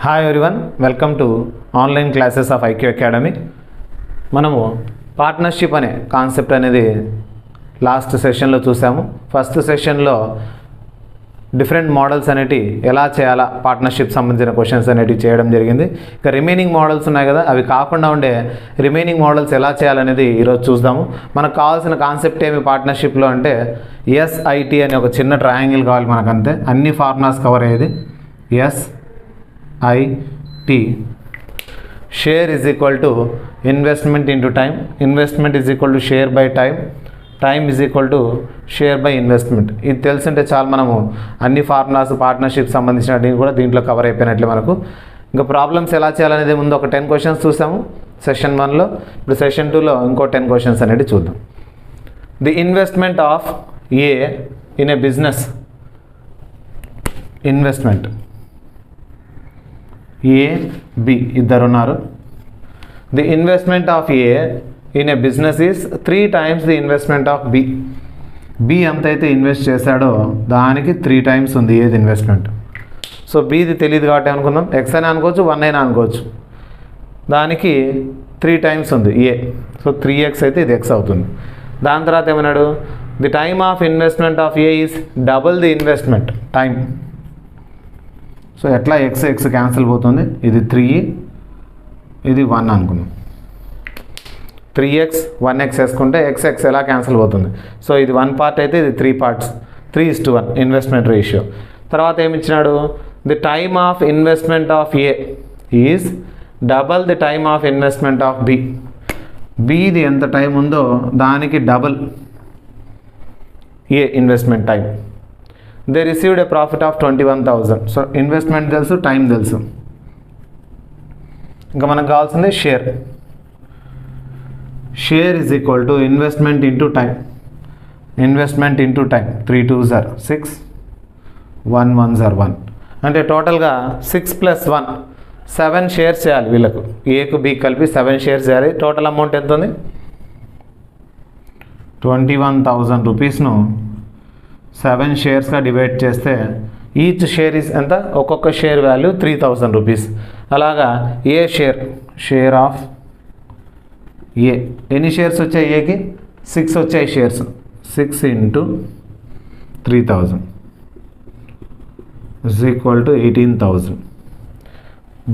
Hi everyone, welcome to online classes of IQ academy. మనము partnership అనే concept అనేది last సెషన్లో చూసాము. ఫస్ట్ సెషన్లో డిఫరెంట్ మోడల్స్ అనేటివి ఎలా చేయాలా, పార్ట్నర్షిప్ సంబంధించిన క్వశ్చన్స్ అనేటివి చేయడం జరిగింది. ఇక రిమైనింగ్ మోడల్స్ ఉన్నాయి కదా, అవి కాకుండా ఉండే రిమైనింగ్ మోడల్స్ ఎలా చేయాలనేది ఈరోజు చూద్దాము. మనకు కావాల్సిన కాన్సెప్ట్ ఏమి పార్ట్నర్షిప్లో అంటే SIT అనే ఒక చిన్న ట్రయాంగిల్ కావాలి మనకు, అంతే. అన్ని ఫార్ములాస్ కవర్ అయ్యేది. SIT share is equal to investment into time, investment is equal to share by time, time is equal to share by investment. ఇది తెలిసింటే చాలు, మనము అన్ని ఫార్ములాస్ పార్ట్నర్షిప్ సంబంధించినవి కూడా దీంట్లో కవర్ అయిపోయినట్లే మనకు. ఇంకా ప్రాబ్లమ్స్ ఎలా చేయాలనేది ముందు ఒక 10 క్వశ్చన్స్ చూసాము సెషన్ 1లో. ఇప్పుడు సెషన్ 2లో ఇంకో 10 క్వశ్చన్స్ అనేది చూద్దాం. The investment of A in a business, investment A, B ఇద్దరు ఉన్నారు. The investment of A in a business is 3 times the investment of B. B ఎంత అయితే ఇన్వెస్ట్ చేశాడో దానికి 3 times ఉంది ఏది ఇన్వెస్ట్మెంట్. సో Bది తెలియదు కాబట్టి అనుకుందాం, X అని అనుకోవచ్చు, 1 అయినా అనుకోవచ్చు. దానికి 3 times ఉంది A, సో 3x అయితే ఇది X అవుతుంది. దాని తర్వాత ఏమన్నాడు, the time of investment of A is double the investment time. So ఎట్లా x క్యాన్సిల్ పోతుంది, ఇది 3, ఇది 1 అనుకున్నాం. 3x 1x వేసుకుంటే x ఎలా క్యాన్సిల్ పోతుంది. సో ఇది 1 part అయితే ఇది 3 parts, 3:1 ఇన్వెస్ట్మెంట్ రేషియో. తర్వాత ఏమి ఇచ్చినాడు, the time of investment of A is double the time of investment of B. Bది ఎంత టైం ఉందో దానికి double A investment time. They received a profit of 21,000. So investment తెలుసు, టైం తెలుసు. ఇంకా మనకు కావాల్సింది share. Share is equal to investment into time, investment into time. 3 2s are 6, 1 1s are 1. అంటే టోటల్గా 6 + 1 7 షేర్స్ చేయాలి వీళ్ళకు. Aకు B కలిపి 7 షేర్స్ చేయాలి. టోటల్ అమౌంట్ ఎంత ఉంది, 21,000 రూపీస్ను 7 షేర్స్గా డివైడ్ చేస్తే ఈచ్ షేర్ ఇస్ ఎంత, ఒక్కొక్క షేర్ వాల్యూ 3,000 రూపీస్. అలాగా ఏ షేర్ ఆఫ్ A, ఎన్ని షేర్స్ వచ్చాయి Aకి, 6 వచ్చాయి షేర్స్. 6 × 3,000 is equal to 18,000.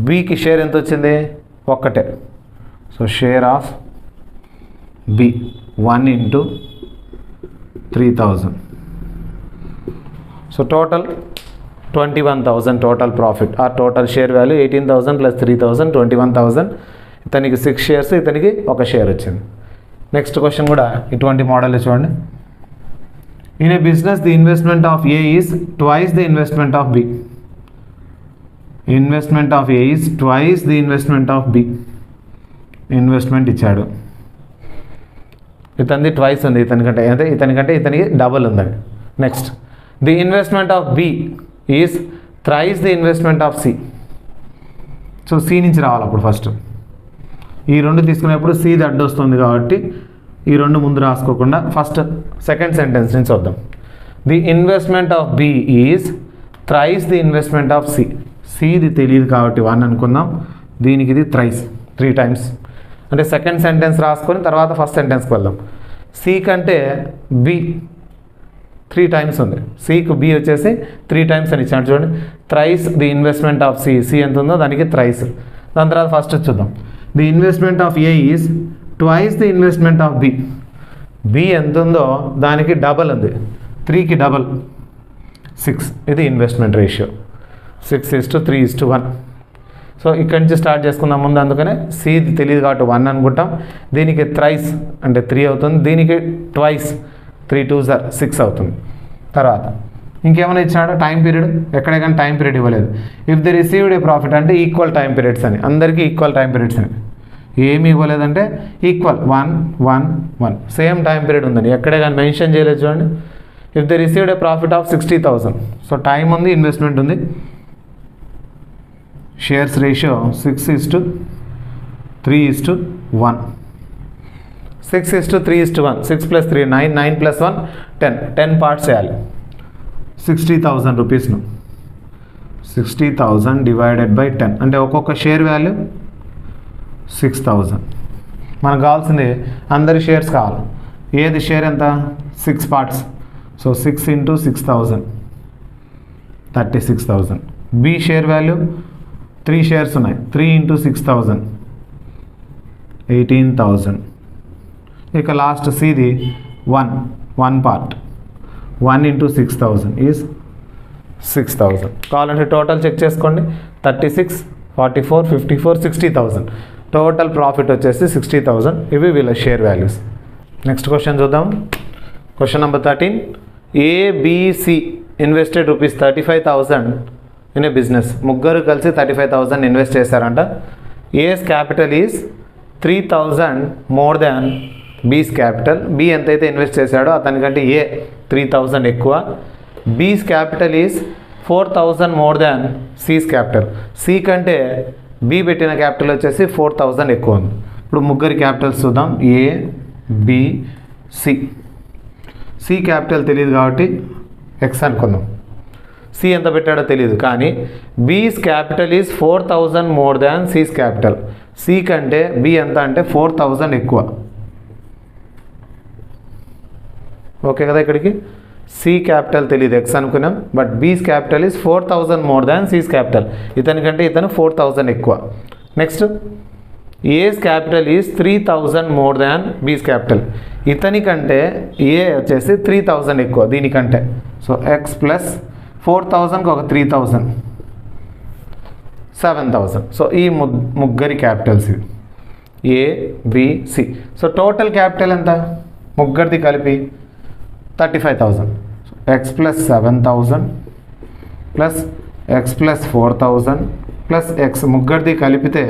Bకి షేర్ ఎంత వచ్చింది, ఒక్కటే. So share of B 1 × 3,000. So total 21,000 total profit. ఆ టోటల్ షేర్ వాల్యూ 18,000 + 3,000 21,000. ఇతనికి 6 షేర్స్, ఇతనికి 1 షేర్ వచ్చింది. నెక్స్ట్ క్వశ్చన్ కూడా ఇటువంటి మోడల్ చూడండి. In a business the investment of A is twice the investment of B. Investment of A is twice the investment of B. Investment ఇచ్చాడు, ఇతనిది twice ఉంది ఇతనికంటే, అంటే ఇతనికి డబుల్ ఉందండి. Next the investment of B is thrice the investment of C. So C నుంచి రావాలి అప్పుడు. First ఈ 2 తీసుకునేప్పుడు Cది అడ్డు వస్తుంది కాబట్టి ఈ 2 ముందు రాసుకోకుండా ఫస్ట్ సెకండ్ సెంటెన్స్ నుంచి వద్దాం. The investment of B is thrice the investment of C. Cది తెలియదు కాబట్టి 1 అనుకుందాం, దీనికి ఇది థ్రైస్ 3 times. అంటే సెకండ్ సెంటెన్స్ రాసుకొని తర్వాత ఫస్ట్ సెంటెన్స్కి వెళ్దాం. C కంటే B 3 times ఉంది. Cకు B వచ్చేసి 3 times అని ఇచ్చాడు చూడండి. Thrice the investment of C ఎంత ఉందో దానికి థ్రైస్. దాని తర్వాత ఫస్ట్ చూద్దాం. The investment of A is twice the investment of B. B ఎంత ఉందో దానికి డబల్ ఉంది, 3కి డబల్ 6. ఇది ఇన్వెస్ట్మెంట్ రేషియో 6:3:1. సో ఇక్కడి నుంచి స్టార్ట్ చేసుకుందాం ముందు. అందుకనే Cది తెలియదు కాబట్టి 1 అనుకుంటాం. దీనికి థ్రైస్ అంటే 3 అవుతుంది, దీనికి ట్వైస్ 3 2s are 6 అవుతుంది. తర్వాత ఇంకేమైనా ఇచ్చినాడో, టైం పీరియడ్ ఎక్కడే కానీ టైం పీరియడ్ ఇవ్వలేదు. If the received a profit అంటే ఈక్వల్ టైం పీరియడ్స్ అని, అందరికీ ఈక్వల్ టైం పీరియడ్స్ అని. ఏమి ఇవ్వలేదంటే ఈక్వల్ 1 1 1 సేమ్ టైం పీరియడ్ ఉందని ఎక్కడే కానీ మెన్షన్ చేయలేదు చూడండి. If the received a profit of 60,000. So time ఉంది, ఇన్వెస్ట్మెంట్ ఉంది. Shares ratio 6:3:1. 6:3:1. 6 + 3 9, 9 + 1 10 parts చేయాలి. 60,000 రూపీస్ను 60,000 డివైడెడ్ బై 10 అంటే ఒక్కొక్క షేర్ వాల్యూ 6,000. మనకు కావాల్సింది అందరి షేర్స్ కావాలి. ఏది షేర్ ఎంత 6 parts, so 6 into 6,000 36,000. B share value 3 shares ఉన్నాయి, 3 ఇంటూ 6,000 18,000. ఇక లాస్ట్ సిది 1 పార్ట్, 1 ఇంటూ 6,000 ఈజ్ 6,000. కావాలంటే టోటల్ చెక్ చేసుకోండి. 36, 44, 54, 60,000. టోటల్ ప్రాఫిట్ వచ్చేసి 60,000. ఇవి వీళ్ళ షేర్ వాల్యూస్. నెక్స్ట్ క్వశ్చన్ చూద్దాం. Question number 13. ABC invested ₹35,000 in a business. ముగ్గురు కలిసి 35,000 ఇన్వెస్ట్ చేశారంట. A's capital is 3,000 more than B's capital. B ఎంతైతే ఇన్వెస్ట్ చేశాడో అతనికంటే ఏ 3,000 ఎక్కువ. B's capital is 4,000 more than C's capital. C కంటే బి పెట్టిన క్యాపిటల్ వచ్చేసి 4,000 ఎక్కువ ఉంది. ఇప్పుడు ముగ్గురి క్యాపిటల్స్ చూద్దాం. A, B, C. C capital తెలియదు కాబట్టి ఎక్స్ అనుకుందాం. సి ఎంత పెట్టాడో తెలియదు, కానీ B's capital is 4,000 more than C's capital. C కంటే బి ఎంత అంటే 4,000 ఎక్కువ. ఓకే కదా, ఇక్కడికి సి క్యాపిటల్ తెలియదు, ఎక్స్ అనుకున్నాం. But B's capital is 4,000 more than C's capital. ఇతనికంటే ఇతను 4,000 ఎక్కువ. Next A's capital is 3,000 more than B's capital. ఇతనికంటే ఏ వచ్చేసి 3,000 ఎక్కువ దీనికంటే. సో ఎక్స్ ప్లస్ 4,000కి ఒక 3,000 7,000. సో ఈ ముగ్గురి క్యాపిటల్స్ ఇవి A, B, C. So total capital ఎంత ముగ్గురిది కలిపి 35,000. X plus 7,000 plus X plus 4,000 plus X ముగ్గురిది కలిపితే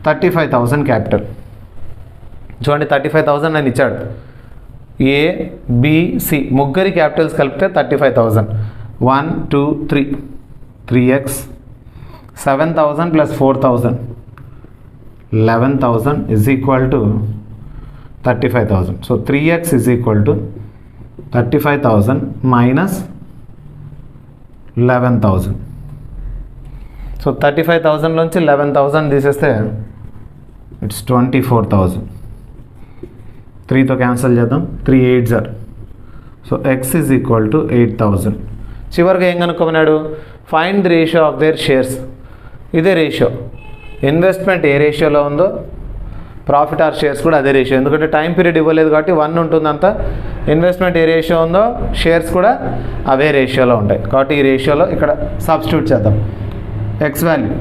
35,000 క్యాపిటల్. చూడండి 35,000 నేను ఇచ్చాడు. ఏ, బి, సి ముగ్గురి క్యాపిటల్స్ కలిపితే 35,000. 1, 2, 3 3x 7,000 plus 4,000 11,000 is equal to 35,000. So 3x is equal to 35,000 minus 11,000. So 35,000 నుంచి 11,000 తీసేస్తే ఇట్స్ 24,000. 3తో క్యాన్సిల్ చేద్దాం. 3 8s are. So X is equal to 8,000. చివరిగా ఏం కనుక్కోమన్నాడు? Find the ratio of their shares. ఇదే ratio. Investment ఏ రేషియోలో ఉందో ప్రాఫిట్ ఆర్ షేర్స్ కూడా అదే రేషియో. ఎందుకంటే టైం పీరియడ్ ఇవ్వలేదు కాబట్టి 1 ఉంటుందంతా. ఇన్వెస్ట్మెంట్ ఏ రేషియో ఉందో షేర్స్ కూడా అవే రేషియోలో ఉంటాయి. కాబట్టి ఈ రేషియోలో ఇక్కడ సబ్స్టిట్యూట్ చేద్దాం. ఎక్స్ వాల్యూ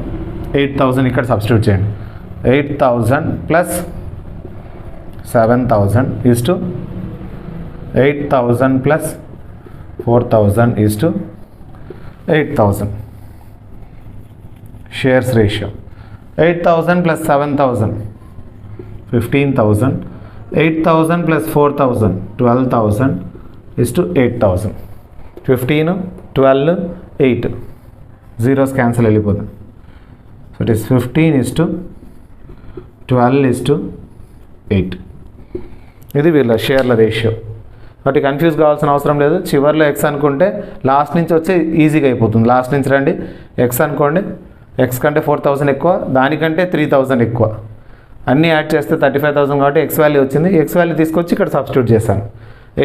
8,000 ఇక్కడ సబ్స్టిట్యూట్ చేయండి. 8,000 plus 7,000 is to 8,000 plus 4,000 is to 8,000. Shares ratio 8,000 plus 7,000 15,000. 8,000 plus 4,000 12,000 is to 8,000. 15, 12, 8 zeros cancel వెళ్ళిపోతుంది. So it is 15 is to 12 is to 8. ఇది వీళ్ళ షేర్ల రేషియో. కాబట్టి కన్ఫ్యూజ్ కావాల్సిన అవసరం లేదు. చివరిలో ఎక్స్ అనుకుంటే లాస్ట్ నుంచి వచ్చి ఈజీగా అయిపోతుంది. లాస్ట్ నుంచి రండి. ఎక్స్ అనుకోండి. ఎక్స్ కంటే 4,000 ఎక్కువ, దానికంటే 3,000 ఎక్కువ. అన్నీ యాడ్ చేస్తే 35,000 కాబట్టి ఎక్స్ వాల్యూ వచ్చింది. ఎక్స్ వాల్యూ తీసుకొచ్చి ఇక్కడ సబ్స్టిట్యూట్ చేశాను.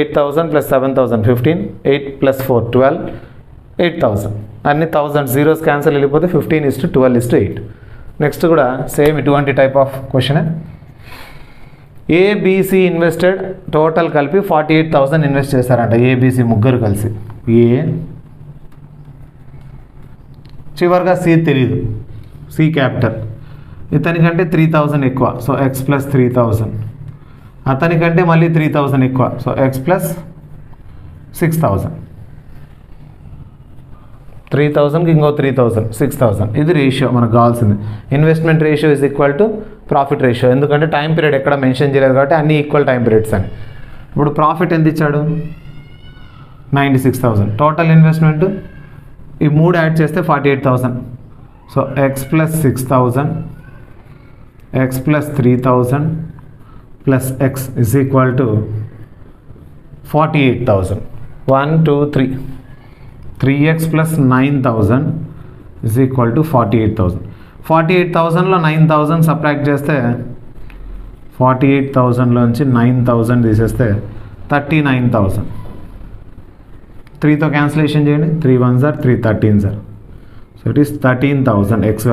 8,000 ప్లస్ 7,000 15, 8 ప్లస్ 4 12, 8,000. అన్ని 1000 జీరోస్ క్యాన్సిల్ వెళ్ళిపోతే 15 is to 12 is to 8. Next కూడా సేమ్ ఇటువంటి టైప్ ఆఫ్ క్వశ్చనే. ఏబిసి ఇన్వెస్టెడ్ టోటల్ కలిపి 48,000 ఇన్వెస్ట్ చేశారంట. ఏబిసి ముగ్గురు కలిసి. ఏ చివరిగా సి తెలియదు. సి క్యాపిటల్ ఇతనికంటే 3,000 ఎక్కువ. So X plus 3,000. అతనికంటే మళ్ళీ 3,000 ఎక్కువ. So X plus 6,000. 3,000కి ఇంకో 3,000 6,000. ఇది రేషియో మనకు కావాల్సింది. Investment ratio is equal to profit ratio. ఎందుకంటే టైం పీరియడ్ ఎక్కడ మెన్షన్ చేయలేదు కాబట్టి అన్ని ఈక్వల్ టైం పీరియడ్స్ అని. ఇప్పుడు ప్రాఫిట్ ఎంత ఇచ్చాడు? 96,000. టోటల్ ఇన్వెస్ట్మెంట్ ఈ 3 యాడ్ చేస్తే 48,000. So X plus 6,000 X plus 3,000 plus X is equal to 48,000. 1, 2, 3 3x plus 9,000 is equal to 48,000. 48,000లో 9,000 subtract చేస్తే 48,000లోంచి 9,000 తీసేస్తే 39,000. 3తో క్యాన్సిలేషన్ చేయండి. 3 1s are 3, 13s are. So it is 13,000 X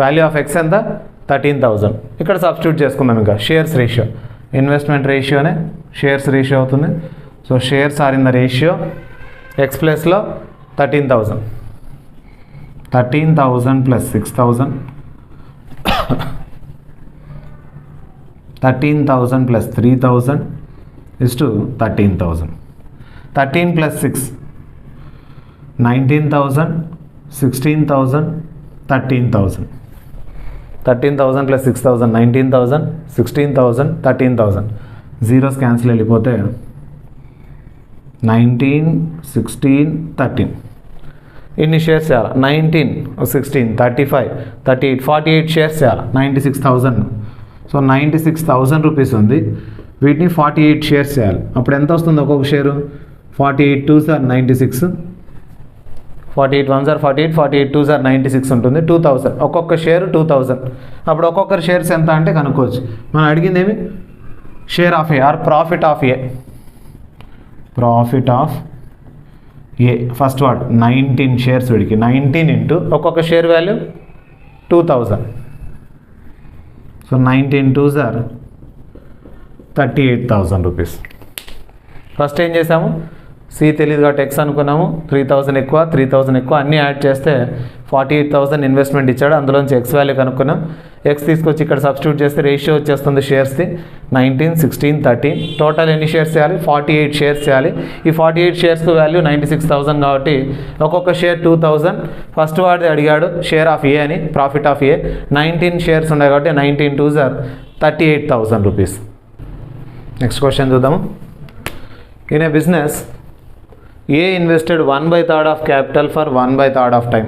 value of X ఎంత 13,000. ఇక్కడ substitute చేసుకుందాం. ఇంకా shares ratio, investment రేషియోనే shares ratio అవుతుంది. So shares are in the ratio X ప్లస్లో 13,000. 13,000 plus 6,000, 13,000 plus 3,000 is to 13,000. 13 plus 6, 19,000, 16,000, 13,000. 13,000 plus 6,000, 19,000, 16,000, 13,000. Zeros cancel వెళ్ళిపోతే 19, 16, 13. ఇన్ని shares చేయాలి. 19, 16, 35, 38, 48 షేర్స్ చేయాలి. 96,000. సో 96,000 రూపీస్ ఉంది. వీటిని 48 షేర్స్ చేయాలి. అప్పుడు ఎంత వస్తుంది ఒక్కొక్క share? 48 2s are 96, 48 1s are 48, 48 2s are 96 ఉంటుంది. 2,000 ఒక్కొక్క షేరు 2,000. అప్పుడు ఒక్కొక్కరి షేర్స్ ఎంత అంటే కనుక్కోవచ్చు. మనం అడిగింది ఏమి? Share of A or profit of A. Profit of A first word 19 shares వీడికి 19 ఇంటూ ఒక్కొక్క share value 2,000. So 19 2s are 38,000 rupees. First ఏం చేసాము? సి తెలియదు కాబట్టి ఎక్స్ అనుకున్నాము. 3,000 ఎక్కువ 3,000 ఎక్కువ అన్నీ యాడ్ చేస్తే 48,000 ఇన్వెస్ట్మెంట్ ఇచ్చాడు. అందులోంచి ఎక్స్ వాల్యూ కనుక్కున్నాం. ఎక్స్ తీసుకొచ్చి ఇక్కడ సబ్స్టిట్యూట్ చేస్తే రేషియో వచ్చేస్తుంది షేర్స్ది 19, 16, 13. టోటల్ ఎన్ని షేర్స్ చేయాలి? 48 షేర్స్ చేయాలి. ఈ 48 షేర్స్కి వాల్యూ 96,000 కాబట్టి ఒక్కొక్క షేర్ 2,000. ఫస్ట్ వాడిది అడిగాడు షేర్ ఆఫ్ ఏ అని, ప్రాఫిట్ ఆఫ్ ఏ. 19 షేర్స్ ఉన్నాయి కాబట్టి 19 2s are 38,000 rupees. Next question చూద్దాము. In a business, A invested 1/3 of capital for 1/3 of time.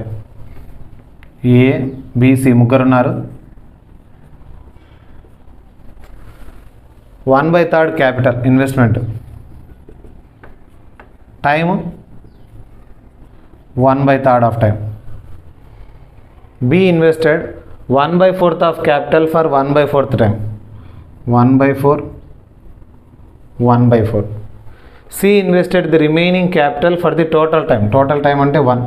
A, B, C ముగ్గురు ఉన్నారు. 1/3 capital investment, time 1/3 of time. B invested 1/4 of capital for 1/4 time. 1/4, 1/4. C invested the remaining capital for the total time. Total time అంటే 1.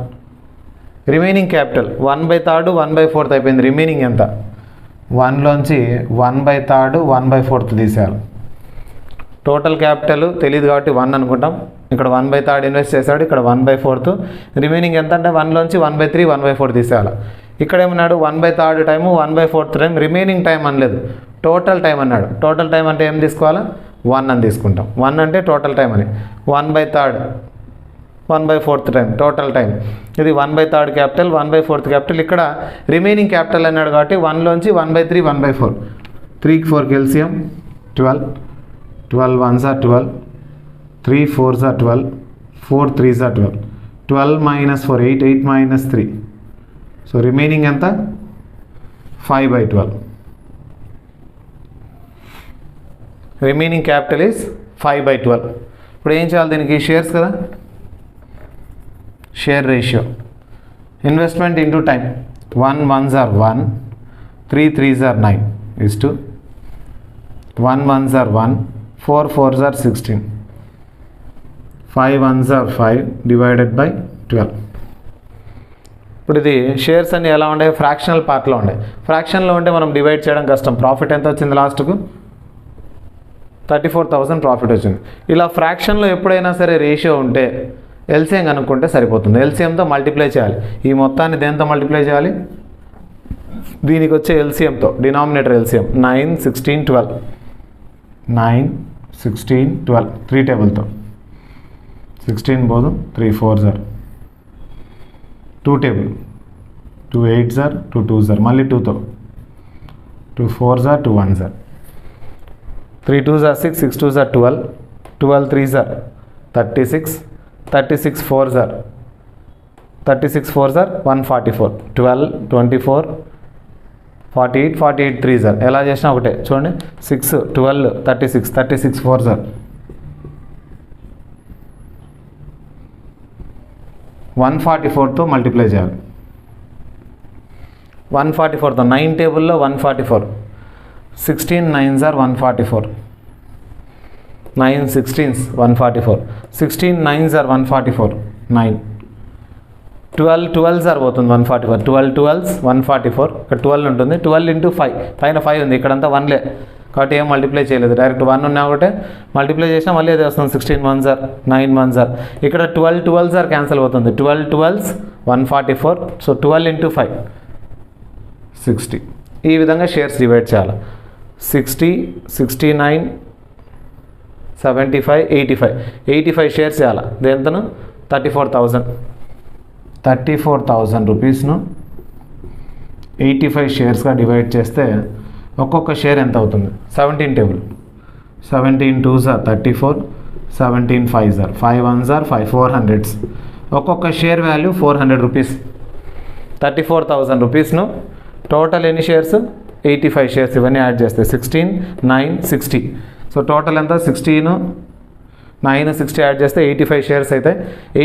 Remaining capital 1/3, 1/4 అయిపోయింది. Remaining ఎంత? 1లోంచి 1/3, 1/4 తీసేయాలి. Total capital తెలియదు కాబట్టి 1 అనుకుంటాం. ఇక్కడ 1/3 ఇన్వెస్ట్ చేశాడు, ఇక్కడ 1/4. రిమైనింగ్ ఎంత అంటే 1లోంచి 1/3, 1/4 తీసేయాలి. ఇక్కడ ఏమన్నాడు? 1/3 టైము, 1/4 టైం. రిమైనింగ్ టైం అనలేదు, టోటల్ టైం అన్నాడు. టోటల్ టైం అంటే ఏం తీసుకోవాలా? 1 అని తీసుకుంటాం. 1 అంటే టోటల్ టైం అని. 1/3, 1/4 టైం టోటల్ టైం. ఇది 1/3 క్యాపిటల్, 1/4 క్యాపిటల్. ఇక్కడ రిమైనింగ్ క్యాపిటల్ అన్నాడు కాబట్టి 1లోంచి 1/3, 1/4. 3కి 4కి LCM 12. 12 1s are 12, 3 4s are 12, 4 3s are 12. 12 minus 4 8, 8 minus 3. So remaining ఎంత? 5/12. Remaining capital is 5/12. ఇప్పుడు ఏం చేయాలి దీనికి? షేర్స్ కదా, share ratio investment into time. 1 1s are 1, 3 3s are 9 is to 1 1s are 1, 4 4s are 16, 5 1s are 5 divided by 12. ఇప్పుడు ఇది shares అన్ని ఎలా ఉండే? ఫ్రాక్షనల్ పార్ట్లో ఉండే. ఫ్రాక్షన్లో ఉంటే మనం డివైడ్ చేయడం కష్టం. ప్రాఫిట్ ఎంత వచ్చింది లాస్ట్కు? 34,000 ప్రాఫిట్ వచ్చింది. ఇలా ఫ్రాక్షన్లో ఎప్పుడైనా సరే రేషియో ఉంటే ఎల్సిఎం కనుక్కుంటే సరిపోతుంది. ఎల్సిఎంతో మల్టిప్లై చేయాలి. ఈ మొత్తాన్ని దేంతో మల్టిప్లై చేయాలి? దీనికి వచ్చే ఎల్సిఎంతో, డినామినేటర్ ఎల్సిఎం 9 16 12. 9 16 12 3 టేబుల్తో. 16 పోదు, 3 4s are 2 table, 2 8s are 2 2s are మళ్ళీ 2తో, 2 4s are 2 1s are 3 2s are 6, 6 2s are 12, 12 3s are 36, 36 4s are 144, 12 24 48, 48 3s are ఎలా చేసినా ఒకటే. చూడండి 6 12 36, 36 4s are 144తో మల్టిప్లై చేయాలి. 144తో 9 టేబుల్లో 144, 16 9s are 144, 9 16s 144, 16 9s are 144, 9 12 12s are పోతుంది 144, 12 12s 144, ఇక్కడ 12 ఉంటుంది. 12 ఇంటూ 5, పైన 5 ఉంది, ఇక్కడంతా 1లే కాబట్టి ఏం మల్టిప్లై చేయలేదు, డైరెక్ట్ 1 ఉన్నా ఒకటే మల్టిప్లై చేసినా మళ్ళీ అదే వస్తుంది. 16 1s are 9 1s are, ఇక్కడ 12 12s are క్యాన్సిల్ అవుతుంది. 12 12s 144, సో 12 ఇంటూ 5 60. ఈ విధంగా షేర్స్ డివైడ్ చేయాలి. 60 69 75 85 షేర్స్ చేయాలి. దేంతను 34,000 రూపీస్ను 85 షేర్స్గా డివైడ్ చేస్తే ఒక్కొక్క షేర్ ఎంత అవుతుంది? 17 table, 17 2s are 34, 17 5s are 5 1s are 5 400s, ఒక్కొక్క షేర్ వాల్యూ 400 రూపీస్. 34,000 రూపీస్ను టోటల్ ఎన్ని షేర్స్? 85 షేర్స్. ఇవన్నీ యాడ్ చేస్తే 16 9 60, సో టోటల్ ఎంత? 16 9 60 యాడ్ చేస్తే 85 షేర్స్ అయితే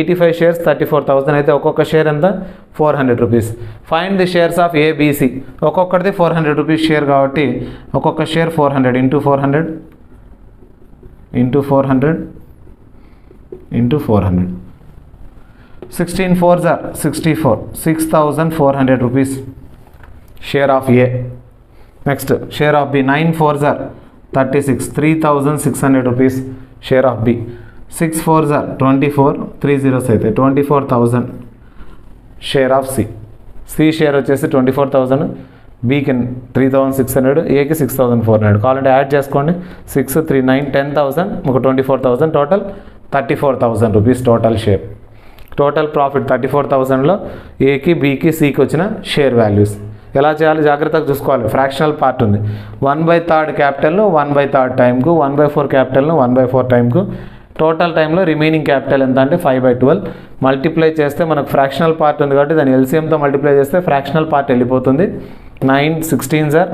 85 షేర్స్ 34,000 అయితే ఒక్కొక్క షేర్ ఎంత? 400 rupees. Find the shares of ABC, ఒక్కొక్కటిది 400 రూపీస్ షేర్ కాబట్టి ఒక్కొక్క share 400 into 400 into 400 into 400, 16 4s are 64, 6,400 rupees share of A. Next share of B 9 4s are 36, 3,600 rupees share of B. 6 4s are 24, 3 zeros అయితే 24,000 share of C. C share వచ్చేసి 24,000, బికి 3,600, ఏకి 6,400. కావాలంటే add చేసుకోండి. 6 3 9 10,000, ఒక 24,000, total 34,000 rupees total share. Total profit 34,000లో ఏకి బికి సికి వచ్చిన షేర్ వాల్యూస్. ఎలా చేయాలి జాగ్రత్తగా చూసుకోవాలి. ఫ్రాక్షనల్ పార్ట్ ఉంది. 1/3 క్యాపిటల్ను 1/3 టైంకు, 1/4 క్యాపిటల్ను 1/4 టైంకు, టోటల్ టైంలో రిమైనింగ్ క్యాపిటల్ ఎంత అంటే 5/12. మల్టిప్లై చేస్తే మనకు ఫ్రాక్షనల్ పార్ట్ ఉంది కాబట్టి దాని ఎల్సిఎంతో మల్టిప్లై చేస్తే ఫ్రాక్షనల్ పార్ట్ వెళ్ళిపోతుంది. 9 16s are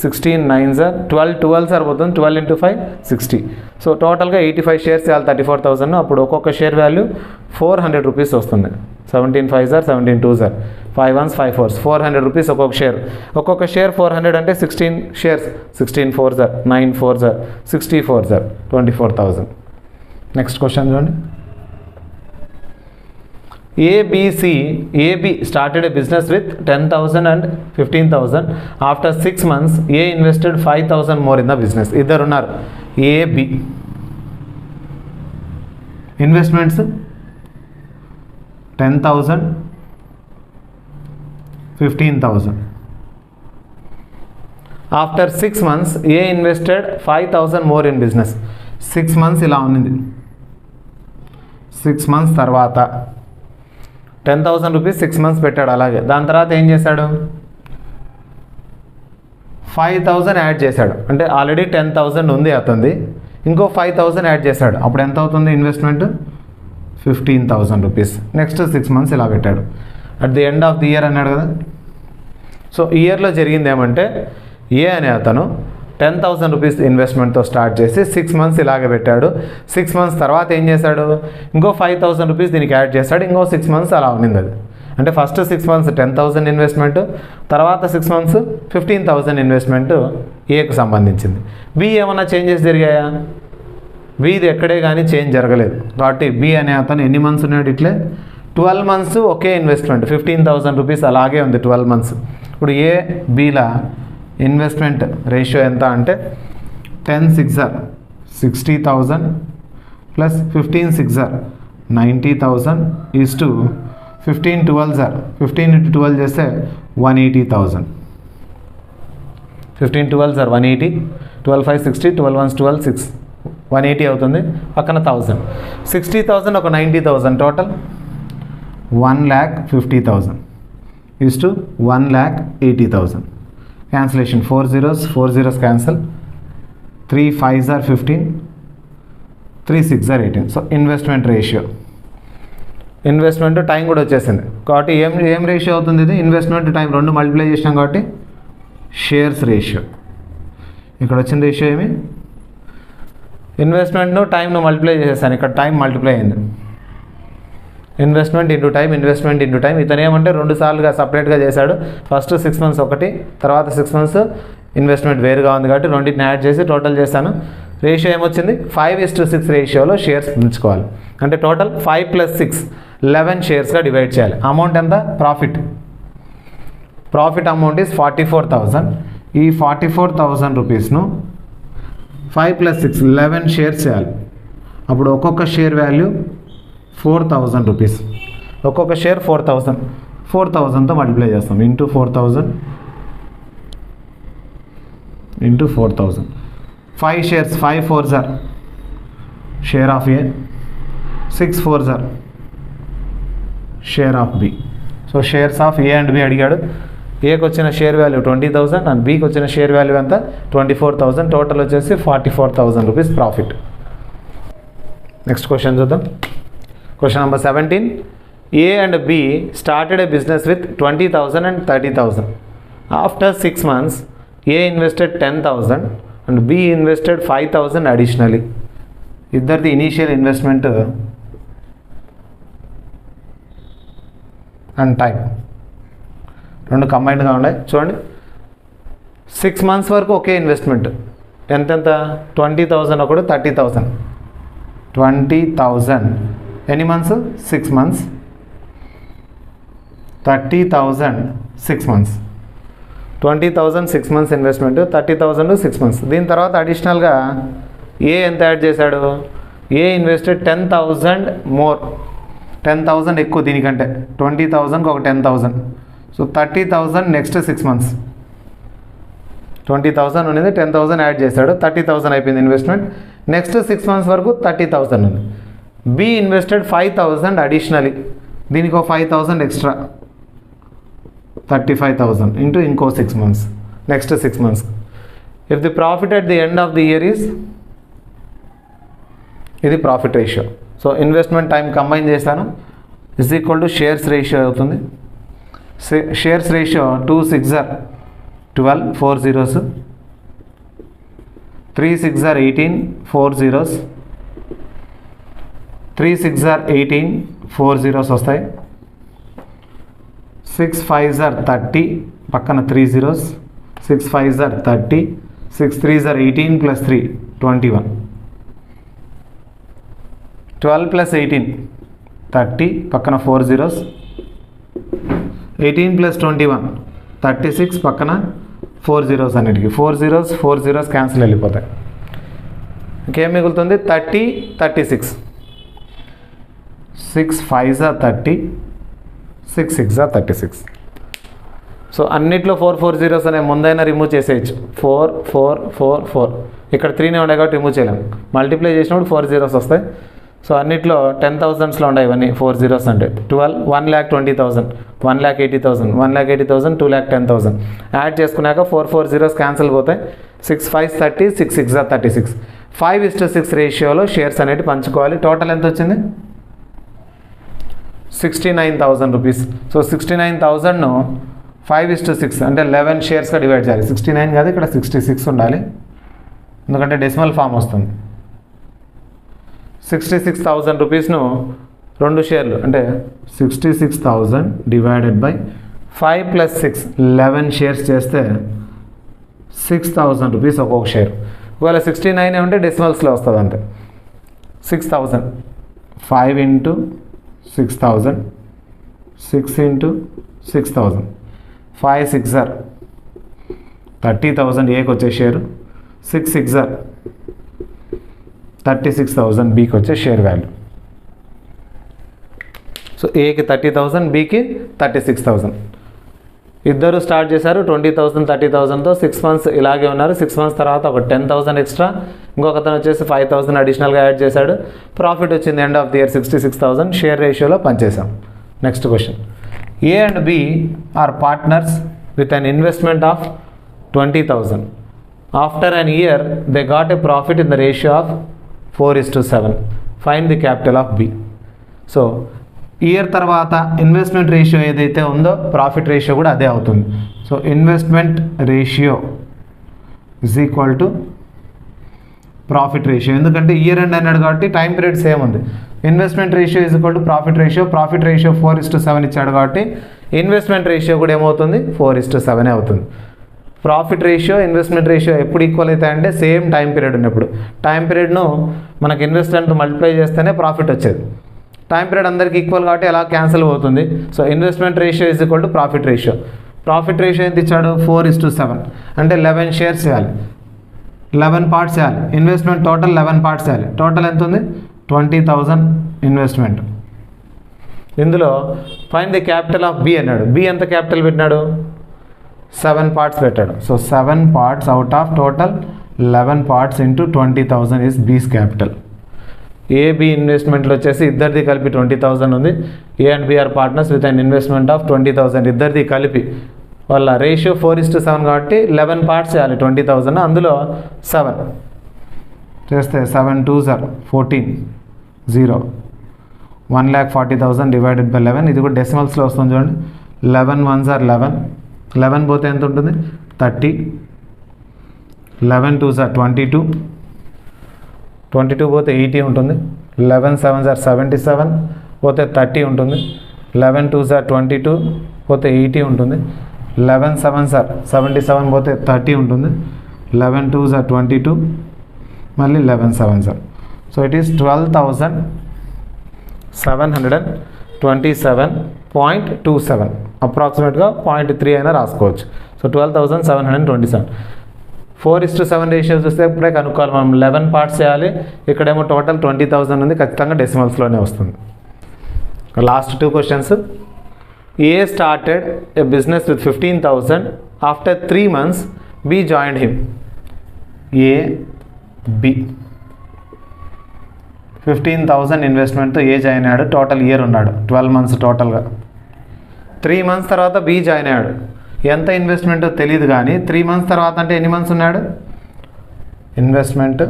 16 9s are 12 12s are పోతుంది. 12 ఇంటూ 5 60. సో టోటల్గా 85 షేర్స్ చేయాలి 34,000. అప్పుడు ఒక్కొక్క షేర్ వాల్యూ 400 రూపీస్ వస్తుంది. 17 5s are 17 2s are 5 1s 5 4s, 400 rupees ఒక్కొక్క షేర్. ఒక్కొక్క షేర్ 400 అంటే 16 shares, 16 4s are 9 4s are 60 4s are 24,000. Next question చూడండి. AB started a business with 10,000 and 15,000. After 6 months, A invested 5,000 more in the business. ఇద్దరు ఉన్నారు. AB investments 10,000 15,000. After 6 months, A invested 5,000 more in business. 6 months ఇలా ఉంది. 6 months తర్వాత 10,000 rupees 6 months పెట్టాడు. అలాగే దాని తర్వాత ఏం చేశాడు? 5,000 యాడ్ చేశాడు. అంటే ఆల్రెడీ 10,000 ఉంది అతనిది, ఇంకో 5,000 యాడ్ చేశాడు. అప్పుడు ఎంత అవుతుంది ఇన్వెస్ట్మెంట్? 15,000 రూపీస్. నెక్స్ట్ 6 months ఇలా పెట్టాడు. At the end of the year అన్నాడు కదా. సో ఇయర్లో జరిగింది ఏమంటే ఏ అనే అతను 10,000 రూపీస్ ఇన్వెస్ట్మెంట్తో స్టార్ట్ చేసి 6 months ఇలాగే పెట్టాడు. 6 months తర్వాత ఏం చేశాడు? ఇంకో 5,000 రూపీస్ దీనికి యాడ్ చేశాడు. ఇంకో 6 months అలా ఉన్నింది అది. అంటే ఫస్ట్ 6 months 10,000 ఇన్వెస్ట్మెంట్, తర్వాత 6 months 15,000 ఇన్వెస్ట్మెంట్ ఏకు సంబంధించింది. బి ఏమన్నా చేంజెస్ జరిగాయా? బిది ఎక్కడే కానీ చేంజ్ జరగలేదు. కాబట్టి బి అనే అతను ఎన్ని మంత్స్ ఉన్నాడు? ఇట్లే 12 months ఒకే ఇన్వెస్ట్మెంట్ 15,000 రూపీస్ అలాగే ఉంది 12 months. ఇప్పుడు ఏ బిలా ఇన్వెస్ట్మెంట్ రేషియో ఎంత అంటే 10 6s are 60,000 plus 15 6s are 90,000 is to 15 12s are 15 into 12 చేస్తే 180,000. 15 12s are 180, 12 5 60, 12 1s 12 6, 180 అవుతుంది. పక్కన 1000, 60,000 ఒక 90,000, total 1,50,000 is to 1,80,000. Cancellation 4 zeros cancel, 3 5s are 15, 3 6s are 18. So investment ratio, investment time కూడా వచ్చేసింది కాబట్టి ఏం రేషియో అవుతుంది ఇది? ఇన్వెస్ట్మెంట్ టైం రెండు మల్టిప్లై చేసినాం కాబట్టి షేర్స్ రేషియో. ఇక్కడ వచ్చిన రేషియో ఏమి? ఇన్వెస్ట్మెంట్ను టైంను మల్టిప్లై చేసేసాను. ఇక్కడ టైం మల్టిప్లై అయింది. Investment into time. ఇతను ఏమంటే 2 సార్లుగా సపరేట్గా చేశాడు. ఫస్ట్ 6 మంత్స్ ఒకటి, తర్వాత 6 మంత్స్ ఇన్వెస్ట్మెంట్ వేరుగా ఉంది కాబట్టి రెండింటిని యాడ్ చేసి టోటల్ చేశాను. రేషియో ఏమొచ్చింది? 5:6 రేషియోలో షేర్స్ ఉంచుకోవాలి. అంటే టోటల్ 5 + 6 11 షేర్స్గా డివైడ్ చేయాలి. అమౌంట్ ఎంత? Profit amount is 44,000. ఈ 44,000 రూపీస్ను 5 + 6 11 షేర్స్ చేయాలి. అప్పుడు ఒక్కొక్క షేర్ వాల్యూ 4,000 రూపీస్. ఒక్కొక్క షేర్ 4,000తో మల్టిప్లై చేస్తాం. Into 4,000 into 4,000. 5 shares, 5 4s are share of A, 6 4s are share of B. So shares of A and B అడిగాడు. ఏకి వచ్చిన షేర్ వాల్యూ 20,000 అండ్ బికి వచ్చిన షేర్ వాల్యూ ఎంత? 24,000. టోటల్ వచ్చేసి 44,000 రూపీస్ ప్రాఫిట్. నెక్స్ట్ క్వశ్చన్ చూద్దాం. Question number 17. A and B started a business with 20,000 and 30,000. After 6 months, A invested 10,000 and B invested 5,000 additionally. ఇద్దరిది initial investment and time రెండు కంబైన్డ్గా ఉన్నాయి. చూడండి, 6 months వరకు ఒకే ఇన్వెస్ట్మెంట్. ఎంత 20,000 ఒకటి, 30,000. 20,000 ఎన్ని months? 6 months. 30,000 6 months. 20,000 6 months investment, 30,000 6 months. దీని తర్వాత అడిషనల్గా ఏ ఎంత యాడ్ చేశాడు? ఏ ఇన్వెస్టెడ్ 10,000 మోర్, 10,000 ఎక్కువ దీనికంటే. 20,000కి ఒక 10,000. So 30,000 next 6 months. 20,000 ఉండేది, 10,000 యాడ్ చేశాడు, 30,000 అయిపోయింది ఇన్వెస్ట్మెంట్. నెక్స్ట్ 6 months వరకు 30,000 ఉంది. బి ఇన్వెస్టెడ్ 5,000 అడిషనలీ, దీనికి ఒక 5,000 ఎక్స్ట్రా, 35,000 ఇంటూ ఇంకో 6 months. Next 6 months. If the profit at the end of the year is, ఇది profit ratio. So investment time combine చేస్తాను, is equal to shares ratio అవుతుంది. Shares ratio 2 6s are 12 4 zeros, 3 6s are 18 4 zeros, 3 6s are 18 4 zeros వస్తాయి. 6 5s are 30 పక్కన 3 zeros, 6 5s are 30, 6 3s are 18 + 3 21, 12 + 18 30 పక్కన 4 zeros, 18 + 21 36 పక్కన 4 zeros. అన్నిటికి 4 zeros cancel వెళ్ళిపోతాయి. ఇంకేం మిగులుతుంది? 30 36. 6 5s are 30, 6 6s are 36. So అన్నిట్లో 4 zeros అనే ముందైనా రిమూవ్ చేసేయచ్చు. 4 4 4 4. ఇక్కడ 3నే ఉన్నాయి కాబట్టి రిమూవ్ చేయలేము. మల్టిప్లై చేసినప్పుడు 4 zeros వస్తాయి. సో అన్నిట్లో 10,000s ఉన్నాయి ఇవన్నీ. 4 zeros అంటే 12, 1,20,000, 1,80,000, 1,80,000, 2,10,000. యాడ్ చేసుకున్నాక 4 zeros క్యాన్సిల్ పోతాయి. 6 5s 30, 6 6s are 36. 5:6 రేషియోలో షేర్స్ అనేవి పంచుకోవాలి. టోటల్ ఎంత వచ్చింది? 69,000 రూపీస్. సో 69,000ను 5:6 అంటే 11 షేర్స్గా డివైడ్ చేయాలి. 69 కాదు, ఇక్కడ 66 ఉండాలి, ఎందుకంటే డెసిమల్ ఫామ్ వస్తుంది. 66,000 రూపీస్ను 2 షేర్లు అంటే 66,000 డివైడెడ్ బై 5 + 6 11 షేర్స్ చేస్తే 6,000 రూపీస్ ఒక్కొక్క షేర్. ఒకవేళ 69 ఉంటే డెసిమల్స్లో వస్తుంది అంతే. 6,000 5 × 6,000, 6 × 6,000, 5 6s are 30,000 ఏకి వచ్చే షేరు, 6 6s are 36,000 బీకి వచ్చే షేర్ వాల్యూ. సో ఏకి 30,000, బీకి 36,000. ఇద్దరు స్టార్ట్ చేశారు 20,000 30,000తో. 6 months ఇలాగే ఉన్నారు. 6 months తర్వాత ఒక 10,000 ఎక్స్ట్రా, ఇంకొకతను వచ్చేసి 5,000 అడిషనల్గా యాడ్ చేశాడు. ప్రాఫిట్ వచ్చింది end of the year 66,000. Share రేషియోలో పనిచేసాం. Next question. A and B are partners with an investment of 20,000. After an year they got a profit in the ratio of 4:7. Find the capital of B. So year తర్వాత investment ratio ఏదైతే ఉందో profit ratio కూడా అదే అవుతుంది. So investment ratio is equal to profit ratio. ఎందుకంటే year end అన్నాడు కాబట్టి time period same ఉంది. Investment ratio is equal to profit ratio 4:7 ఇచ్చాడు కాబట్టి ఇన్వెస్ట్మెంట్ రేషియో కూడా ఏమవుతుంది 4:7 అవుతుంది. ప్రాఫిట్ రేషియో ఇన్వెస్ట్మెంట్ రేషియో ఎప్పుడు ఈక్వల్ అవుతాయంటే సేమ్ టైం పీరియడ్ ఉన్నప్పుడు. టైం పీరియడ్ను మనకు ఇన్వెస్ట్మెంట్ మల్టిప్లై చేస్తేనే ప్రాఫిట్ వచ్చేది. టైం పీరియడ్ అందరికి ఈక్వల్ కాబట్టి ఎలా క్యాన్సిల్ అవుతుంది. So investment ratio is equal to profit ratio. Profit ratio ఎంత ఇచ్చాడు 4:7 అంటే 11 షేర్స్ చేయాలి, 11 పార్ట్స్ చేయాలి. ఇన్వెస్ట్మెంట్ టోటల్ 11 పార్ట్స్ చేయాలి. టోటల్ ఎంత ఉంది 20,000 ఇన్వెస్ట్మెంట్. ఇందులో find the capital of B అన్నాడు. బి ఎంత క్యాపిటల్ పెట్టినాడు 7 పార్ట్స్ పెట్టాడు. So 7 parts out of total 11 parts into 20,000 is B's capital. AB ఇన్వెస్ట్మెంట్లో వచ్చేసి ఇద్దరిది కలిపి 20,000 ఉంది. A and B are partners with an investment of 20,000. ఇద్దరిది కలిపి వాళ్ళ రేషియో 4:7 కాబట్టి 11 పార్ట్స్ చేయాలి 20,000. అందులో 7 చేస్తే 7 2s are 14 0 1,40,000 డివైడెడ్ బై 11. ఇది కూడా డెసిమల్స్లో వస్తుంది చూడండి. 11 1s are 11. 11 పోతే ఎంత ఉంటుంది 30. 11 2s are 22. 22 పోతే 80 ఉంటుంది. 11 7s are 77 పోతే 30 ఉంటుంది. 11 2s are 22 పోతే 80 ఉంటుంది. 11 7s are 77 పోతే 30 ఉంటుంది. 11 2s are 22 మళ్ళీ 11 7s are. So it is 12,727.27 అప్రాక్సిమేట్గా 0.3 అయినా రాసుకోవచ్చు. సో 12,727. 4:7 రేషియో చూస్తే ఇప్పుడే కనుక్కోవాలి మనం. 11 పార్ట్స్ చేయాలి. ఇక్కడేమో టోటల్ 20,000 ఉంది. ఖచ్చితంగా డెసిమల్స్లోనే వస్తుంది. Last 2 questions. A started a business with 15,000. After 3 months B joined him. A B 15,000 ఇన్వెస్ట్మెంట్తో ఏ జాయిన్ అయ్యాడు. టోటల్ ఇయర్ ఉన్నాడు 12 months టోటల్గా. 3 months తర్వాత బి జాయిన్ అయ్యాడు. ఎంత ఇన్వెస్ట్మెంట్ తెలియదు కానీ 3 months తర్వాత అంటే ఎన్ని మంత్స్ ఉన్నాడు ఇన్వెస్ట్మెంట్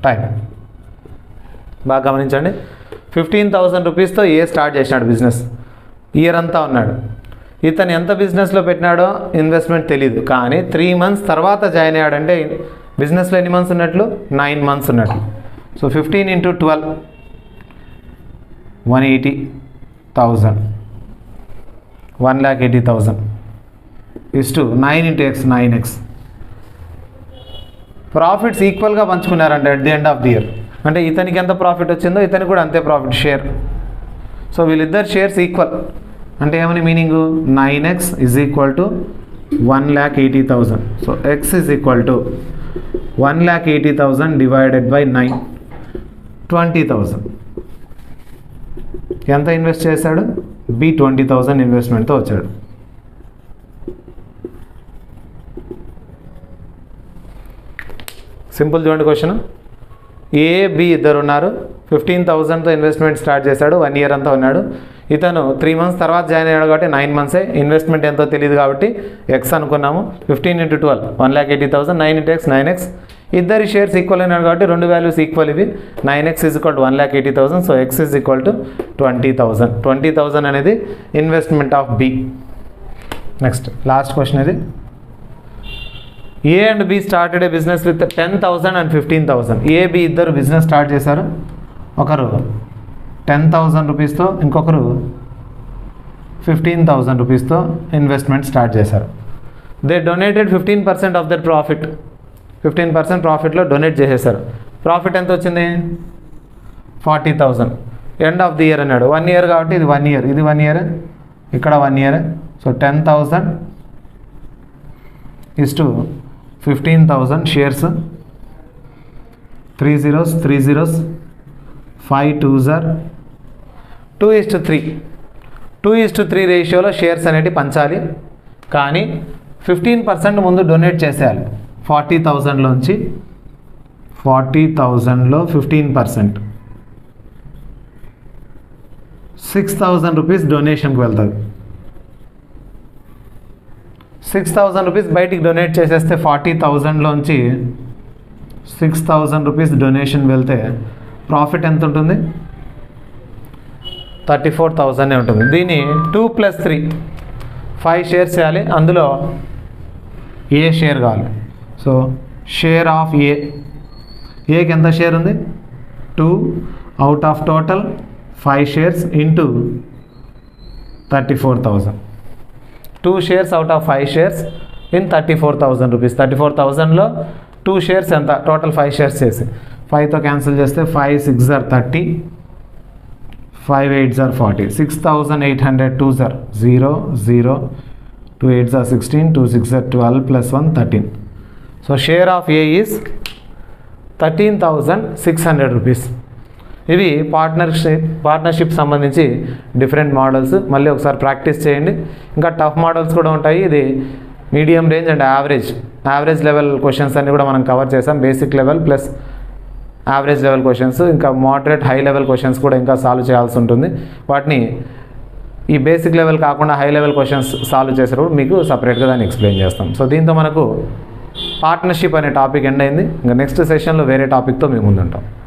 టైం బాగా గమనించండి. 15,000 రూపీస్తో ఏ స్టార్ట్ చేసినాడు బిజినెస్. ఇయర్ అంతా ఉన్నాడు. ఇతను ఎంత బిజినెస్లో పెట్టినాడో ఇన్వెస్ట్మెంట్ తెలియదు కానీ 3 months తర్వాత జాయిన్ అయ్యాడంటే బిజినెస్లో ఎన్ని మంత్స్ ఉన్నట్లు 9 months ఉన్నట్లు. So 15 × 12 180,000 1,80,000 is to 9 × x 9x. Profits ఈక్వల్గా పంచుకున్నారంట at the end of the year. అంటే ఇతనికి ఎంత ప్రాఫిట్ వచ్చిందో ఇతనికి కూడా అంతే ప్రాఫిట్ షేర్. సో వీళ్ళిద్దరు షేర్స్ ఈక్వల్ అంటే ఏమని meaning 9x is equal to 1,80,000. So x is equal to 1,80,000 divided by 9 20,000. ఎంత ఇన్వెస్ట్ చేశాడు బి 20,000 ఇన్వెస్ట్మెంట్తో వచ్చాడు. సింపుల్ చూడండి క్వశ్చన్. ఏ బి ఇద్దరు ఉన్నారు. 15,000తో ఇన్వెస్ట్మెంట్ స్టార్ట్ చేశాడు. 1 year అంతా ఉన్నాడు. ఇతను 3 months తర్వాత జాయిన్ అయ్యాడు కాబట్టి 9 months. ఇన్వెస్ట్మెంట్ ఎంతో తెలియదు కాబట్టి ఎక్స్ అనుకున్నాము. 15 × 12 1,80,000. 9 × x 9x. ఇద్దరి షేర్స్ ఈక్వల్ అయినాడు కాబట్టి 2 వాల్యూస్ ఈక్వల్ ఇవి. 9x is equal to 1,80,000. So x is equal to 20,000. 20,000 అనేది investment of B. Next last question ఇది. A and B started a business with 10,000 and 15,000. A B ఇద్దరు business start చేశారు. ఒకరు 10,000 రూపీస్తో ఇంకొకరు 15,000 రూపీస్తో ఇన్వెస్ట్మెంట్ స్టార్ట్ చేశారు. They donated 15% of their profit. 15% ప్రాఫిట్లో డొనేట్ చేసేసారు. ప్రాఫిట్ ఎంత వచ్చింది 40,000. ఎండ్ ఆఫ్ ది ఇయర్ అన్నాడు. 1 year కాబట్టి ఇది 1 year, ఇది 1 year, ఇక్కడ 1 year. So 10,000 is to 15,000 shares. 3 zeros 3 zeros 5 2s are 2:3. 2:3 రేషియోలో షేర్స్ అనేవి పంచాలి. కానీ 15% ముందు డొనేట్ చేసేయాలి. 40,000లోంచి 40,000లో 15% 6,000 రూపీస్ డొనేషన్కి వెళ్తుంది. 6,000 రూపీస్ బయటికి డొనేట్ చేసేస్తే 40,000లోంచి 6,000 రూపీస్ డొనేషన్ వెళ్తే ప్రాఫిట్ ఎంత ఉంటుంది 34,000 ఉంటుంది. దీన్ని 2 + 3 5 షేర్స్ చేయాలి. అందులో ఏ షేర్ కావాలి. సో షేర్ ఆఫ్ ఏకి ఎంత షేర్ ఉంది 2 out of total 5 shares into 34,000. 2 shares out of 5 shares in 34,000 rupees. 34,000లో 2 shares ఎంత? టోటల్ 5 shares చేసి 5తో క్యాన్సిల్ చేస్తే 5 6 are 30, 5 8 are 40, 6,800 2s are 0 0, 2 8s are 16, 2 6 are 12 plus 1 13. So share of A is 13,600 rupees. ఇవి partnership సంబంధించి different models. మళ్ళీ ఒకసారి practice చేయండి. ఇంకా టఫ్ మోడల్స్ కూడా ఉంటాయి. ఇది medium range and average level questions అన్ని కూడా మనం కవర్ చేసాం. Basic level plus average level questions, ఇంకా మోడరేట్ హై లెవెల్ క్వశ్చన్స్ కూడా ఇంకా సాల్వ్ చేయాల్సి ఉంటుంది. వాటిని ఈ బేసిక్ లెవెల్ కాకుండా హై లెవెల్ క్వశ్చన్స్ సాల్వ్ చేసేటప్పుడు మీకు సపరేట్గా దాన్ని ఎక్స్ప్లెయిన్ చేస్తాం. సో దీంతో మనకు పార్ట్నర్షిప్ అనే టాపిక్ ఎండ్ అయింది. ఇంకా నెక్స్ట్ సెషన్లో వేరే టాపిక్తో మేము ముందుంటాం.